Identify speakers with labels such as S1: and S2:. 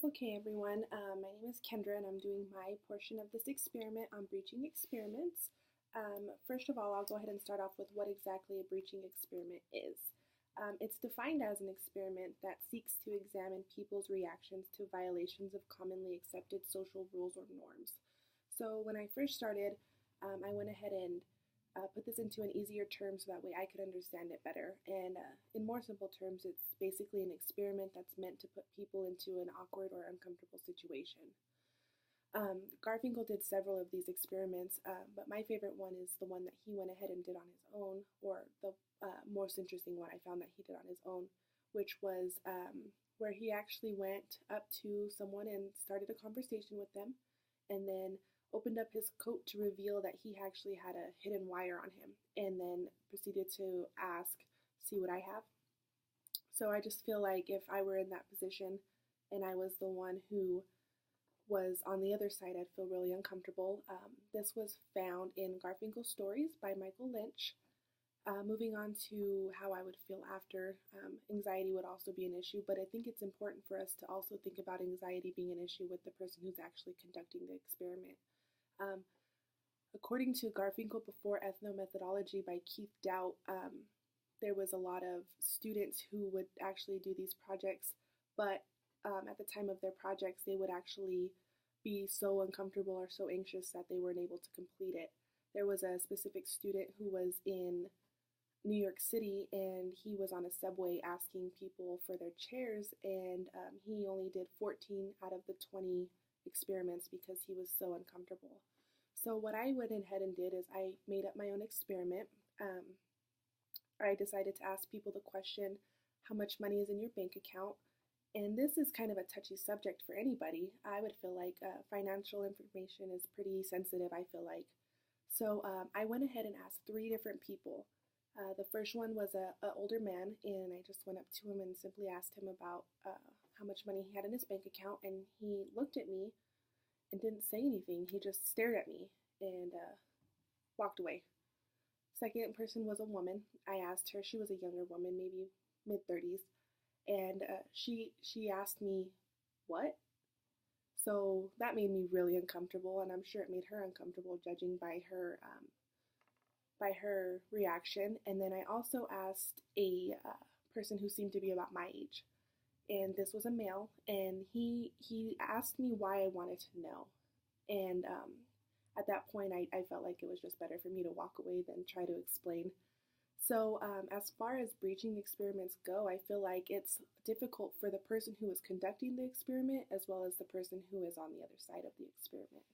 S1: Okay, everyone, my name is Kendra, and I'm doing my portion of this experiment on breaching experiments. First of all, I'll go ahead and start off with what exactly a breaching experiment is. It's defined as an experiment that seeks to examine people's reactions to violations of commonly accepted social rules or norms. So when I first started, I went ahead and put this into an easier term so that way I could understand it better. And in more simple terms, it's basically an experiment that's meant to put people into an awkward or uncomfortable situation. Garfinkel did several of these experiments, but my favorite one is the one that he went ahead and did on his own, or the most interesting one I found that he did on his own, which was where he actually went up to someone and started a conversation with them, and then opened up his coat to reveal that he actually had a hidden wire on him, and then proceeded to ask, "See what I have?" So I just feel like if I were in that position and I was the one who was on the other side, I'd feel really uncomfortable. This was found in Garfinkel Stories by Michael Lynch. Moving on to how I would feel after, anxiety would also be an issue, but I think it's important for us to also think about anxiety being an issue with the person who's actually conducting the experiment. Um, According to Garfinkel Before Ethnomethodology by Keith Doubt, there was a lot of students who would actually do these projects, but at the time of their projects, they would actually be so uncomfortable or so anxious that they weren't able to complete it. There was a specific student who was in New York City, and he was on a subway asking people for their chairs, and he only did 14 out of the 20 experiments because he was so uncomfortable. So what I went ahead and did is I made up my own experiment. I decided to ask people the question, how much money is in your bank account? And this is kind of a touchy subject for anybody. I would feel like financial information is pretty sensitive, I feel like. So I went ahead and asked three different people. The first one was an older man, and I just went up to him and simply asked him about how much money he had in his bank account, and he looked at me and didn't say anything. He just stared at me and walked away. Second person was a woman. I asked her, she was a younger woman, maybe mid-30s, and she asked me, "What?" So that made me really uncomfortable, and I'm sure it made her uncomfortable, judging by her reaction. And then I also asked a person who seemed to be about my age, and this was a male, and he asked me why I wanted to know. And at that point, I felt like it was just better for me to walk away than try to explain. So as far as breaching experiments go, I feel like it's difficult for the person who is conducting the experiment as well as the person who is on the other side of the experiment.